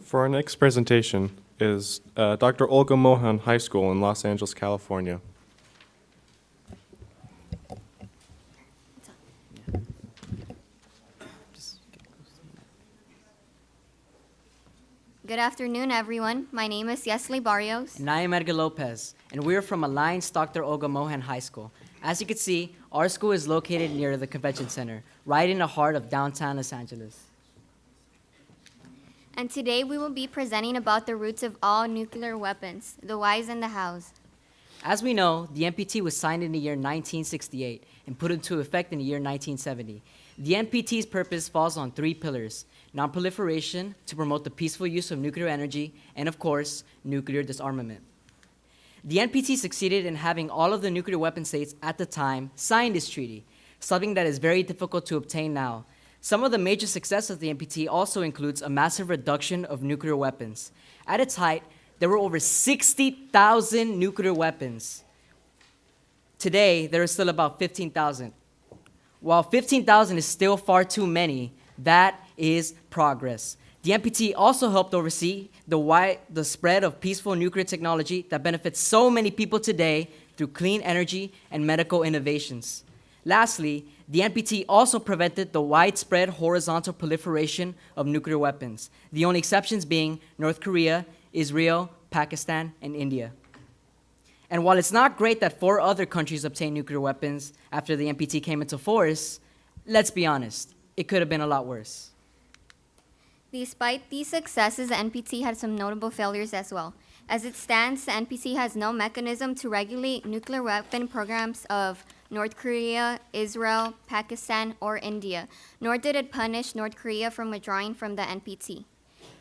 For our next presentation is Dr. Olga Mohan High School in Los Angeles, California. Good afternoon, everyone. My name is Yesley Barrios. And I am Edgar Lopez, and we're from Alliance Dr. Olga Mohan High School. As you can see, our school is located near the convention center, right in the heart of downtown Los Angeles. And today we will be presenting about the roots of all nuclear weapons, the whys and the hows. As we know, the NPT was signed in the year 1968 and put into effect in the year 1970. The NPT's purpose falls on three pillars: non-proliferation, to promote the peaceful use of nuclear energy, and of course, nuclear disarmament. The NPT succeeded in having all of the nuclear weapon states at the time sign this treaty, something that is very difficult to obtain now. Some of the major success of the NPT also includes a massive reduction of nuclear weapons. At its height, there were over 60,000 nuclear weapons. Today, there are still about 15,000. While 15,000 is still far too many, that is progress. The NPT also helped oversee the spread of peaceful nuclear technology that benefits so many people today through clean energy and medical innovations. Lastly, the NPT also prevented the widespread horizontal proliferation of nuclear weapons, the only exceptions being North Korea, Israel, Pakistan, and India. And while it's not great that 4 other countries obtained nuclear weapons after the NPT came into force, let's be honest, it could have been a lot worse. Despite these successes, the NPT had some notable failures as well. As it stands, the NPT has no mechanism to regulate nuclear weapon programs of North Korea, Israel, Pakistan, or India, nor did it punish North Korea for withdrawing from the NPT.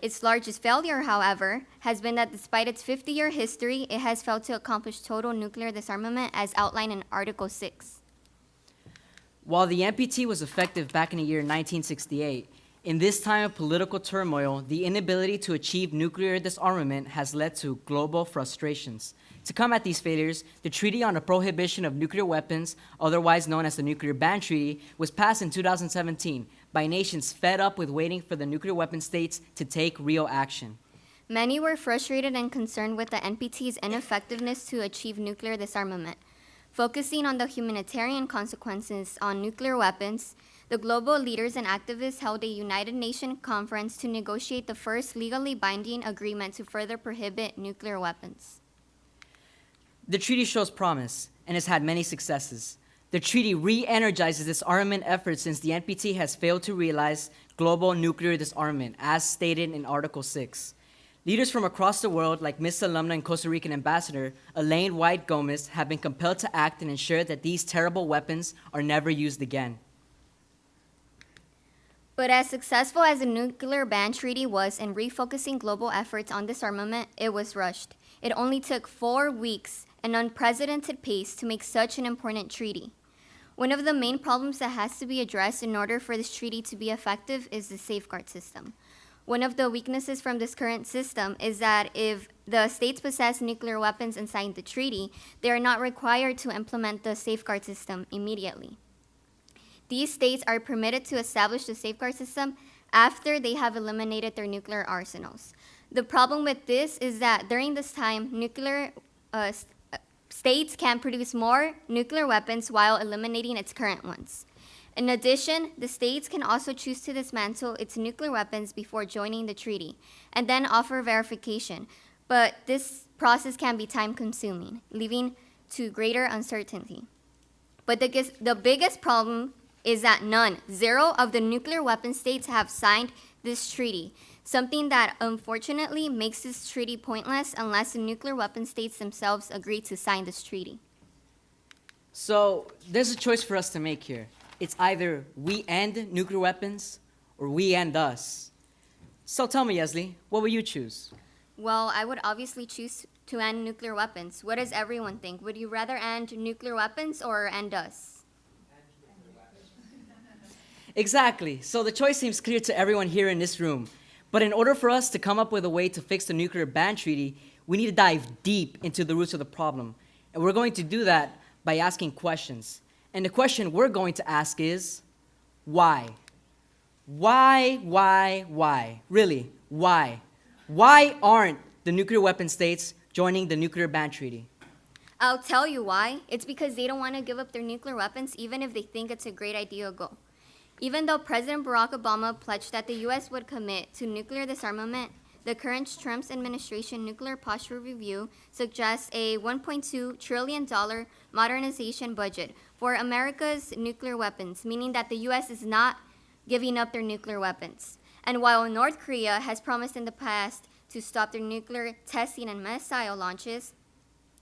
Its largest failure, however, has been that despite its 50-year history, it has failed to accomplish total nuclear disarmament as outlined in Article 6. While the NPT was effective back in the year 1968, in this time of political turmoil, the inability to achieve nuclear disarmament has led to global frustrations. To combat these failures, the Treaty on the Prohibition of Nuclear Weapons, otherwise known as the Nuclear Ban Treaty, was passed in 2017 by nations fed up with waiting for the nuclear weapon states to take real action. Many were frustrated and concerned with the NPT's ineffectiveness to achieve nuclear disarmament. Focusing on the humanitarian consequences on nuclear weapons, the global leaders and activists held a United Nations conference to negotiate the first legally binding agreement to further prohibit nuclear weapons. The treaty shows promise and has had many successes. The treaty re-energizes disarmament efforts since the NPT has failed to realize global nuclear disarmament, as stated in Article 6. Leaders from across the world, like Miss Alumna and Costa Rican Ambassador Elaine White Gomez, have been compelled to act and ensure that these terrible weapons are never used again. But as successful as the nuclear ban treaty was in refocusing global efforts on disarmament, it was rushed. It only took 4 weeks, an unprecedented pace, to make such an important treaty. One of the main problems that has to be addressed in order for this treaty to be effective is the safeguard system. One of the weaknesses from this current system is that if the states possess nuclear weapons and sign the treaty, they are not required to implement the safeguard system immediately. These states are permitted to establish the safeguard system after they have eliminated their nuclear arsenals. The problem with this is that during this time, states can produce more nuclear weapons while eliminating its current ones. In addition, the states can also choose to dismantle its nuclear weapons before joining the treaty, and then offer verification. But this process can be time-consuming, leading to greater uncertainty. But the biggest problem is that zero of the nuclear weapon states have signed this treaty, something that unfortunately makes this treaty pointless unless the nuclear weapon states themselves agree to sign this treaty. So there's a choice for us to make here. It's either we end nuclear weapons or we end us. So tell me, Yesley, what will you choose? Well, I would obviously choose to end nuclear weapons. What does everyone think? Would you rather end nuclear weapons or end us? Exactly. So the choice seems clear to everyone here in this room. But in order for us to come up with a way to fix the nuclear ban treaty, we need to dive deep into the roots of the problem. And we're going to do that by asking questions. And the question we're going to ask is, why? Why? Really, why? Why aren't the nuclear weapon states joining the nuclear ban treaty? I'll tell you why. It's because they don't want to give up their nuclear weapons even if they think it's a great idea to go. Even though President Barack Obama pledged that the U.S. would commit to nuclear disarmament, the current Trump administration nuclear posture review suggests a $1.2 trillion modernization budget for America's nuclear weapons, meaning that the U.S. is not giving up their nuclear weapons. And while North Korea has promised in the past to stop their nuclear testing and missile launches,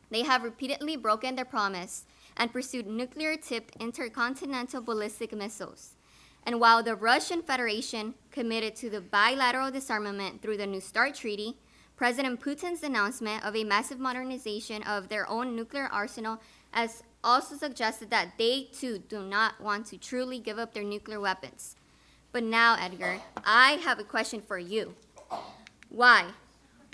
they have repeatedly broken their promise and pursued nuclear-tipped intercontinental ballistic missiles. And while the Russian Federation committed to the bilateral disarmament through the New START Treaty, President Putin's announcement of a massive modernization of their own nuclear arsenal has also suggested that they too do not want to truly give up their nuclear weapons. But now, Edgar, I have a question for you. Why?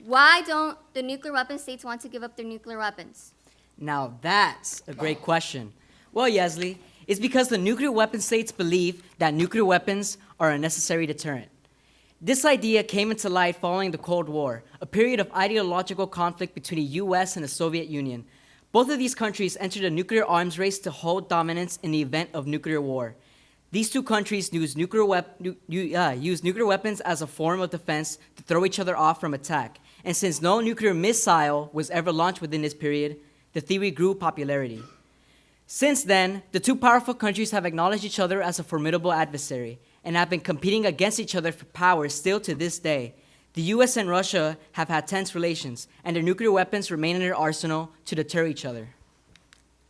Why don't the nuclear weapon states want to give up their nuclear weapons? Now that's a great question. Well, Yesley, it's because the nuclear weapon states believe that nuclear weapons are a necessary deterrent. This idea came into light following the Cold War, a period of ideological conflict between the US and the Soviet Union. Both of these countries entered a nuclear arms race to hold dominance in the event of nuclear war. These two countries used nuclear weapons as a form of defense to throw each other off from attack. And since no nuclear missile was ever launched within this period, the theory grew popularity. Since then, the two powerful countries have acknowledged each other as a formidable adversary and have been competing against each other for power still to this day. The US and Russia have had tense relations, and their nuclear weapons remain in their arsenal to deter each other.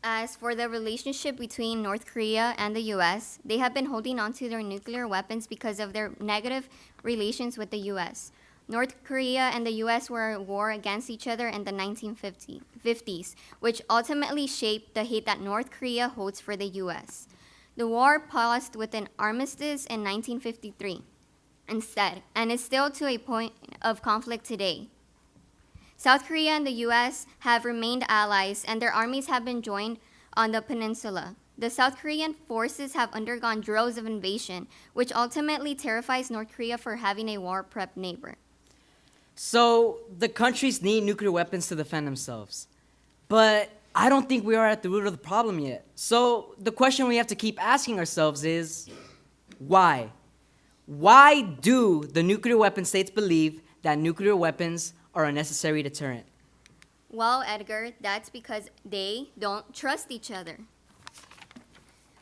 As for the relationship between North Korea and the U.S., they have been holding on to their nuclear weapons because of their negative relations with the U.S. North Korea and the U.S. were at war against each other in the 1950s, which ultimately shaped the hate that North Korea holds for the U.S. The war paused with an armistice in 1953 instead, and is still to a point of conflict today. South Korea and the U.S. have remained allies, and their armies have been joined on the peninsula. The South Korean forces have undergone drills of invasion, which ultimately terrifies North Korea for having a war-prepped neighbor. So, the countries need nuclear weapons to defend themselves. But I don't think we are at the root of the problem yet. So, the question we have to keep asking ourselves is, why? Why do the nuclear weapon states believe that nuclear weapons are a necessary deterrent? Well, Edgar, that's because they don't trust each other.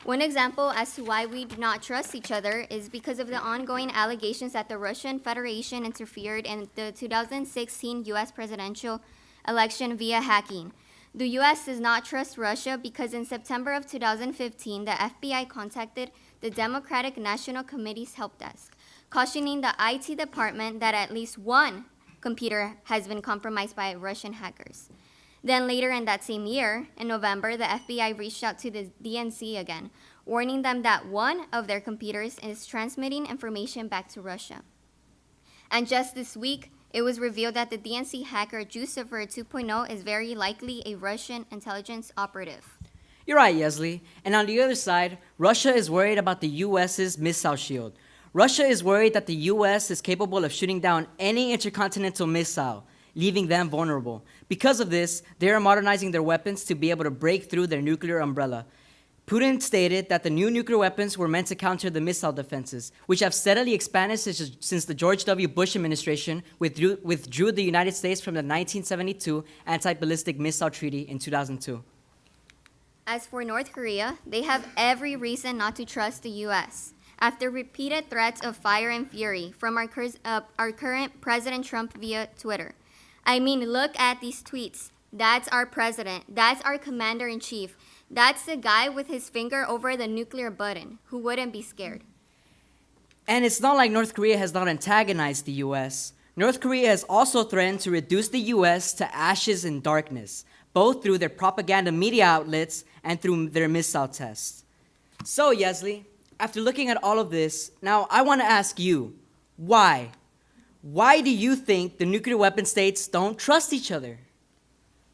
One example as to why we do not trust each other is because of the ongoing allegations that the Russian Federation interfered in the 2016 U.S. presidential election via hacking. The U.S. does not trust Russia because in September of 2015, the FBI contacted the Democratic National Committee's help desk, cautioning the IT department that at least one computer has been compromised by Russian hackers. Then later in that same year, in November, the FBI reached out to the DNC again, warning them that one of their computers is transmitting information back to Russia. And just this week, it was revealed that the DNC hacker Jucifer 2.0 is very likely a Russian intelligence operative. You're right, Yesley. And on the other side, Russia is worried about the U.S.'s missile shield. Russia is worried that the U.S. is capable of shooting down any intercontinental missile, leaving them vulnerable. Because of this, they are modernizing their weapons to be able to break through their nuclear umbrella. Putin stated that the new nuclear weapons were meant to counter the missile defenses, which have steadily expanded since the George W. Bush administration withdrew the United States from the 1972 Anti-Ballistic Missile Treaty in 2002. As for North Korea, they have every reason not to trust the U.S. After repeated threats of fire and fury from our current President Trump via Twitter. I mean, look at these tweets. That's our president. That's our commander-in-chief. That's the guy with his finger over the nuclear button who wouldn't be scared. And it's not like North Korea has not antagonized the U.S. North Korea has also threatened to reduce the U.S. to ashes and darkness, both through their propaganda media outlets and through their missile tests. So, Yesley, after looking at all of this, now I want to ask you, why? Why do you think the nuclear weapon states don't trust each other?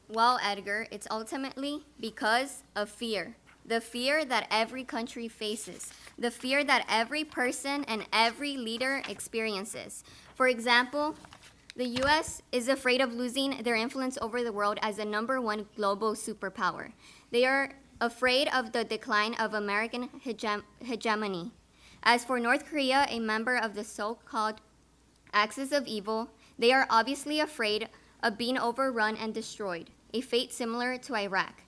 Well, Edgar, it's ultimately because of fear. The fear that every country faces. The fear that every person and every leader experiences. For example, The U.S. is afraid of losing their influence over the world as the #1 global superpower. They are afraid of the decline of American hegemony. As for North Korea, a member of the so-called Axis of Evil, they are obviously afraid of being overrun and destroyed, a fate similar to Iraq.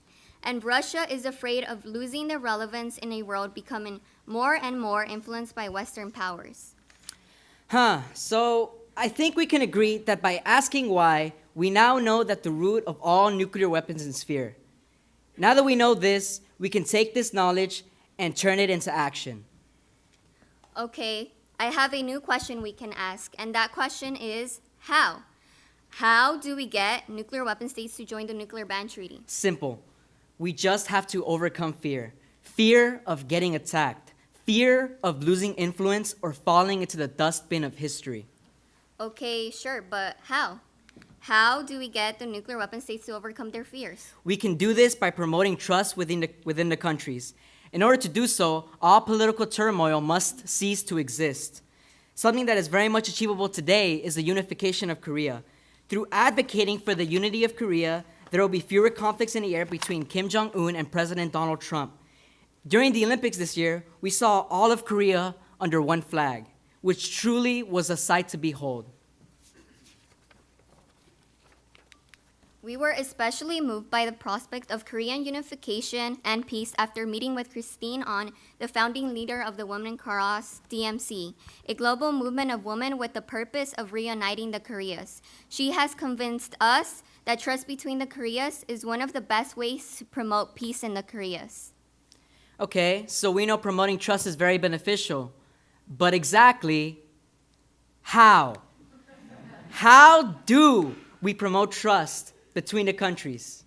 And Russia is afraid of losing their relevance in a world becoming more and more influenced by Western powers. So I think we can agree that by asking why, we now know that the root of all nuclear weapons is fear. Now that we know this, we can take this knowledge and turn it into action. Okay, I have a new question we can ask, and that question is how? How do we get nuclear weapon states to join the nuclear ban treaty? Simple. We just have to overcome fear. Fear of getting attacked. Fear of losing influence or falling into the dustbin of history. Okay, sure, but how? How do we get the nuclear weapon states to overcome their fears? We can do this by promoting trust within the countries. In order to do so, all political turmoil must cease to exist. Something that is very much achievable today is the unification of Korea. Through advocating for the unity of Korea, there will be fewer conflicts in the air between Kim Jong-un and President Donald Trump. During the Olympics this year, we saw all of Korea under one flag, which truly was a sight to behold. We were especially moved by the prospect of Korean unification and peace after meeting with Christine On, the founding leader of the Women Cross DMC, a global movement of women with the purpose of reuniting the Koreas. She has convinced us that trust between the Koreas is one of the best ways to promote peace in the Koreas. Okay, so we know promoting trust is very beneficial, but exactly how? How do we promote trust between the countries?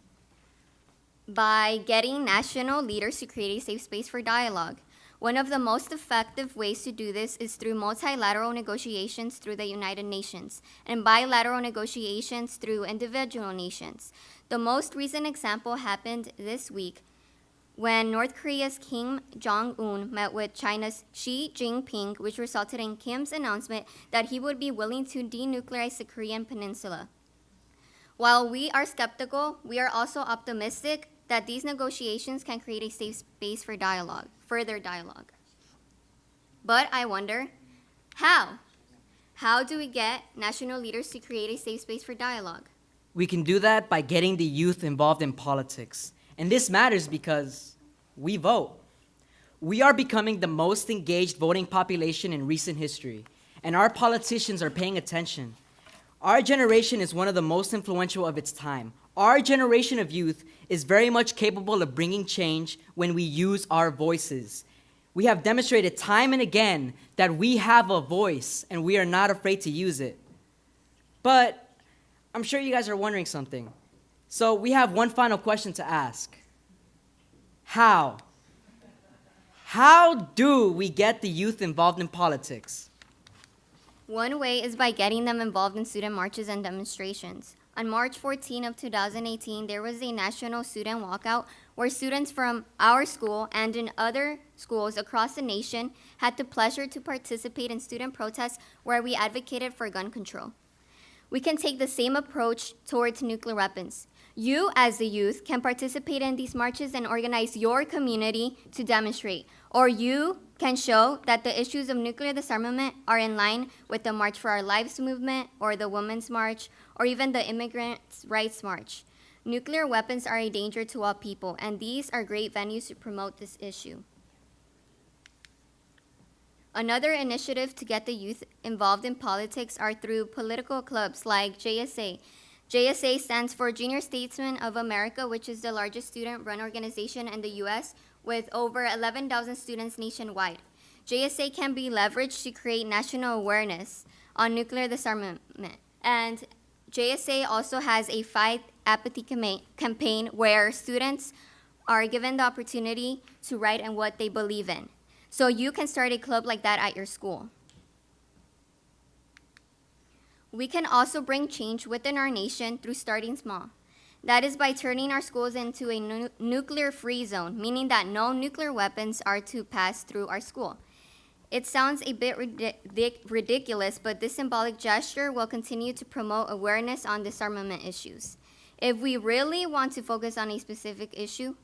By getting national leaders to create a safe space for dialogue. One of the most effective ways to do this is through multilateral negotiations through the United Nations and bilateral negotiations through individual nations. The most recent example happened this week when North Korea's Kim Jong-un met with China's Xi Jinping, which resulted in Kim's announcement that he would be willing to denuclearize the Korean peninsula. While we are skeptical, we are also optimistic that these negotiations can create a safe space for dialogue, further dialogue. But I wonder, how? How do we get national leaders to create a safe space for dialogue? We can do that by getting the youth involved in politics. And this matters because we vote. We are becoming the most engaged voting population in recent history, and our politicians are paying attention. Our generation is one of the most influential of its time. Our generation of youth is very much capable of bringing change when we use our voices. We have demonstrated time and again that we have a voice and we are not afraid to use it. But I'm sure you guys are wondering something. So we have one final question to ask. How? How do we get the youth involved in politics? One way is by getting them involved in student marches and demonstrations. On March 14 of 2018, there was a national student walkout where students from our school and in other schools across the nation had the pleasure to participate in student protests where we advocated for gun control. We can take the same approach towards nuclear weapons. You, as the youth, can participate in these marches and organize your community to demonstrate. Or you can show that the issues of nuclear disarmament are in line with the March for Our Lives movement, or the Women's March, or even the Immigrants' Rights March. Nuclear weapons are a danger to all people, and these are great venues to promote this issue. Another initiative to get the youth involved in politics are through political clubs like JSA. JSA stands for Junior Statesmen of America, which is the largest student-run organization in the U.S. with over 11,000 students nationwide. JSA can be leveraged to create national awareness on nuclear disarmament. And JSA also has a Fight Apathy campaign where students are given the opportunity to write in what they believe in. So you can start a club like that at your school. We can also bring change within our nation through starting small. That is by turning our schools into a nuclear-free zone, meaning that no nuclear weapons are to pass through our school. It sounds a bit ridiculous, but this symbolic gesture will continue to promote awareness on disarmament issues. If we really want to focus on a specific issue,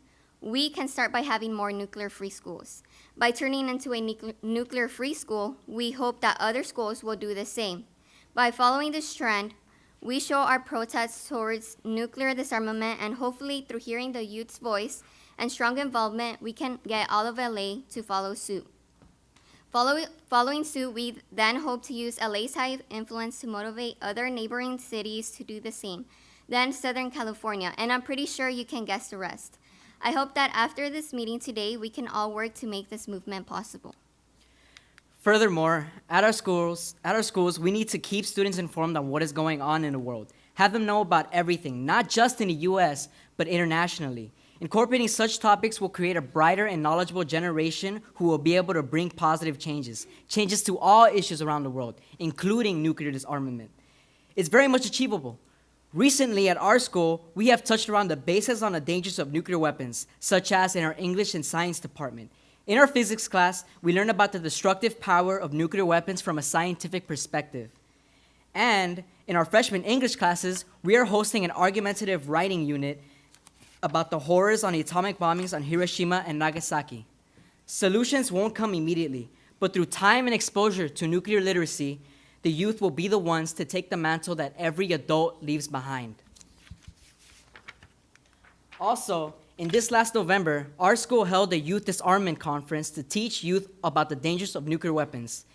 we can start by having more nuclear-free schools. By turning into a nuclear-free school, we hope that other schools will do the same. By following this trend, we show our protests towards nuclear disarmament, and hopefully through hearing the youth's voice and strong involvement, we can get all of LA to follow suit. Following suit, we then hope to use LA's high influence to motivate other neighboring cities to do the same, then Southern California, and I'm pretty sure you can guess the rest. I hope that after this meeting today, we can all work to make this movement possible. Furthermore, at our schools, we need to keep students informed on what is going on in the world. Have them know about everything, not just in the US, but internationally. Incorporating such topics will create a brighter and knowledgeable generation who will be able to bring positive changes to all issues around the world, including nuclear disarmament. It's very much achievable. Recently at our school, we have touched around the basics on the dangers of nuclear weapons, such as in our English and Science department. In our physics class, we learned about the destructive power of nuclear weapons from a scientific perspective. And in our freshman English classes, we are hosting an argumentative writing unit about the horrors on the atomic bombings on Hiroshima and Nagasaki. Solutions won't come immediately, but through time and exposure to nuclear literacy, the youth will be the ones to take the mantle that every adult leaves behind. Also, in this last November, our school held a youth disarmament conference to teach youth about the dangers of nuclear weapons.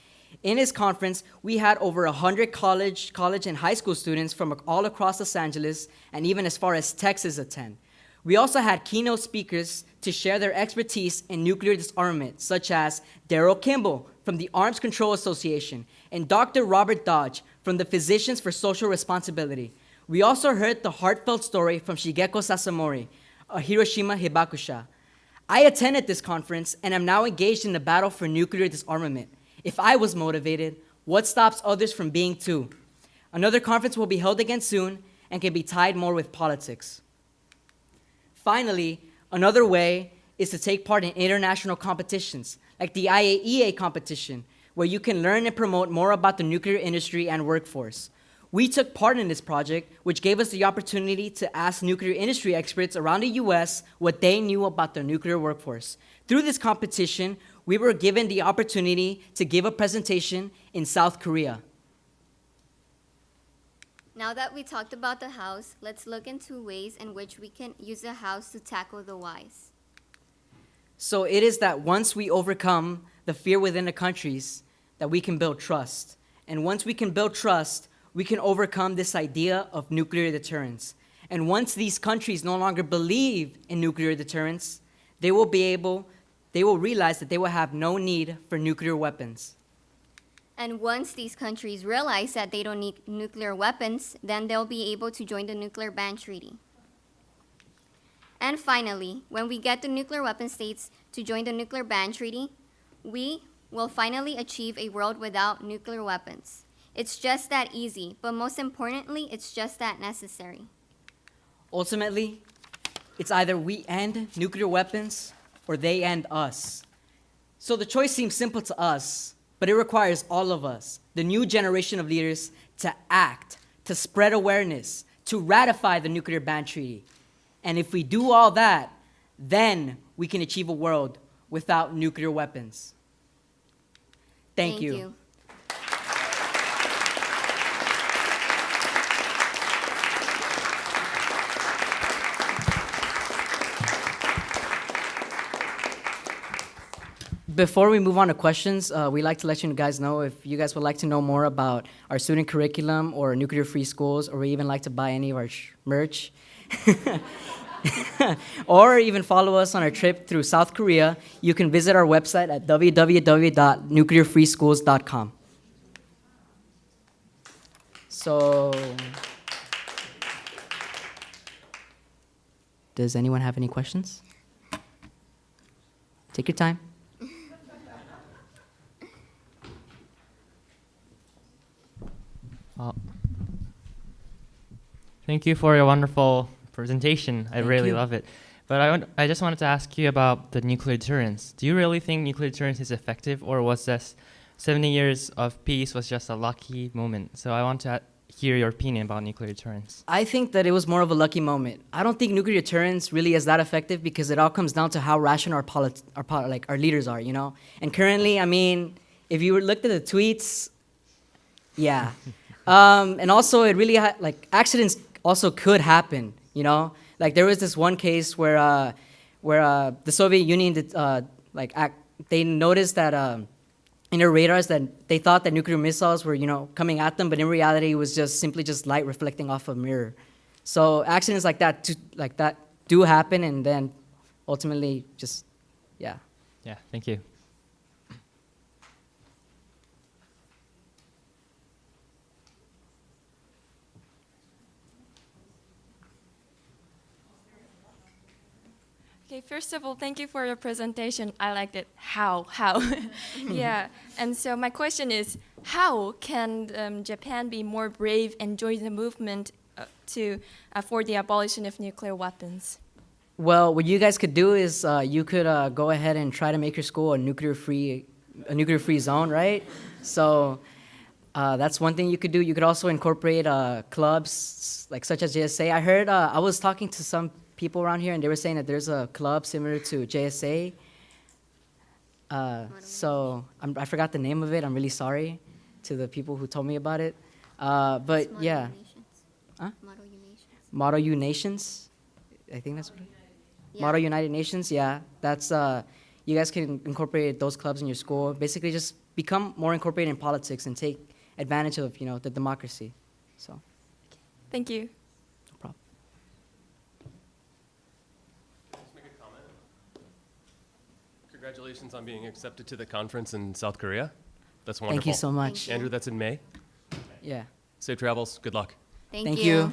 In this conference, we had over 100 college and high school students from all across Los Angeles and even as far as Texas attend. We also had keynote speakers to share their expertise in nuclear disarmament, such as Daryl Kimball from the Arms Control Association and Dr. Robert Dodge from the Physicians for Social Responsibility. We also heard the heartfelt story from Shigeko Sasamori, a Hiroshima Hibakusha. I attended this conference and am now engaged in the battle for nuclear disarmament. If I was motivated, what stops others from being too? Another conference will be held again soon and can be tied more with politics. Finally, another way is to take part in international competitions, like the IAEA competition, where you can learn and promote more about the nuclear industry and workforce. We took part in this project, which gave us the opportunity to ask nuclear industry experts around the US what they knew about the nuclear workforce. Through this competition, we were given the opportunity to give a presentation in South Korea. Now that we talked about the hows, let's look into ways in which we can use the hows to tackle the whys. So it is that once we overcome the fear within the countries, that we can build trust. And once we can build trust, we can overcome this idea of nuclear deterrence. And once these countries no longer believe in nuclear deterrence, they will realize that they will have no need for nuclear weapons. And once these countries realize that they don't need nuclear weapons, then they'll be able to join the nuclear ban treaty. And finally, when we get the nuclear weapon states to join the nuclear ban treaty, we will finally achieve a world without nuclear weapons. It's just that easy, but most importantly, it's just that necessary. Ultimately, it's either we end nuclear weapons or they end us. So the choice seems simple to us, but it requires all of us, the new generation of leaders, to act, to spread awareness, to ratify the nuclear ban treaty. And if we do all that, then we can achieve a world without nuclear weapons. Thank you. Before we move on to questions, we'd like to let you guys know if you guys would like to know more about our student curriculum or nuclear-free schools, or even like to buy any of our merch, or even follow us on our trip through South Korea, you can visit our website at www.nuclearfreeschools.com. So, does anyone have any questions? Take your time. Thank you for your wonderful presentation. I Thank really you. love it. But I just wanted to ask you about the nuclear deterrence. Do you really think nuclear deterrence is effective, or was this 70 years of peace was just a lucky moment? So I want to hear your opinion about nuclear deterrence. I think that it was more of a lucky moment. I don't think nuclear deterrence really is that effective because it all comes down to how rational our leaders are, you know? And currently, I mean, if you looked at the tweets, yeah. And also, it really, accidents also could happen, you know? Like, there was this one case where the Soviet Union did, they noticed that in their radars that they thought that nuclear missiles were, you know, coming at them, but in reality, it was just simply just light reflecting off a mirror. So accidents like that do happen, and then ultimately just, yeah. Yeah, thank you. Okay, first of all, thank you for your presentation. I liked it. How? Yeah, and so my question is, how can Japan be more brave and join the movement for the abolition of nuclear weapons? Well, what you guys could do is you could go ahead and try to make your school a nuclear-free zone, right? So that's one thing you could do. You could also incorporate clubs such as JSA. I heard I was talking to some people around here, and they were saying that there's a club similar to JSA. I forgot the name of it. I'm really sorry to the people who told me about it. But yeah. Huh? Model U Nations. I think that's what it is. Yeah. Model United Nations, yeah. That's you guys can incorporate those clubs in your school. Basically, just become more incorporated in politics and take advantage of, you know, the democracy. So. Thank you. No problem. Just make a comment. Congratulations on being accepted to the conference in South Korea. That's wonderful. Thank you so much. Andrew, that's in May. Yeah. Safe travels. Good luck. Thank Thank you. you.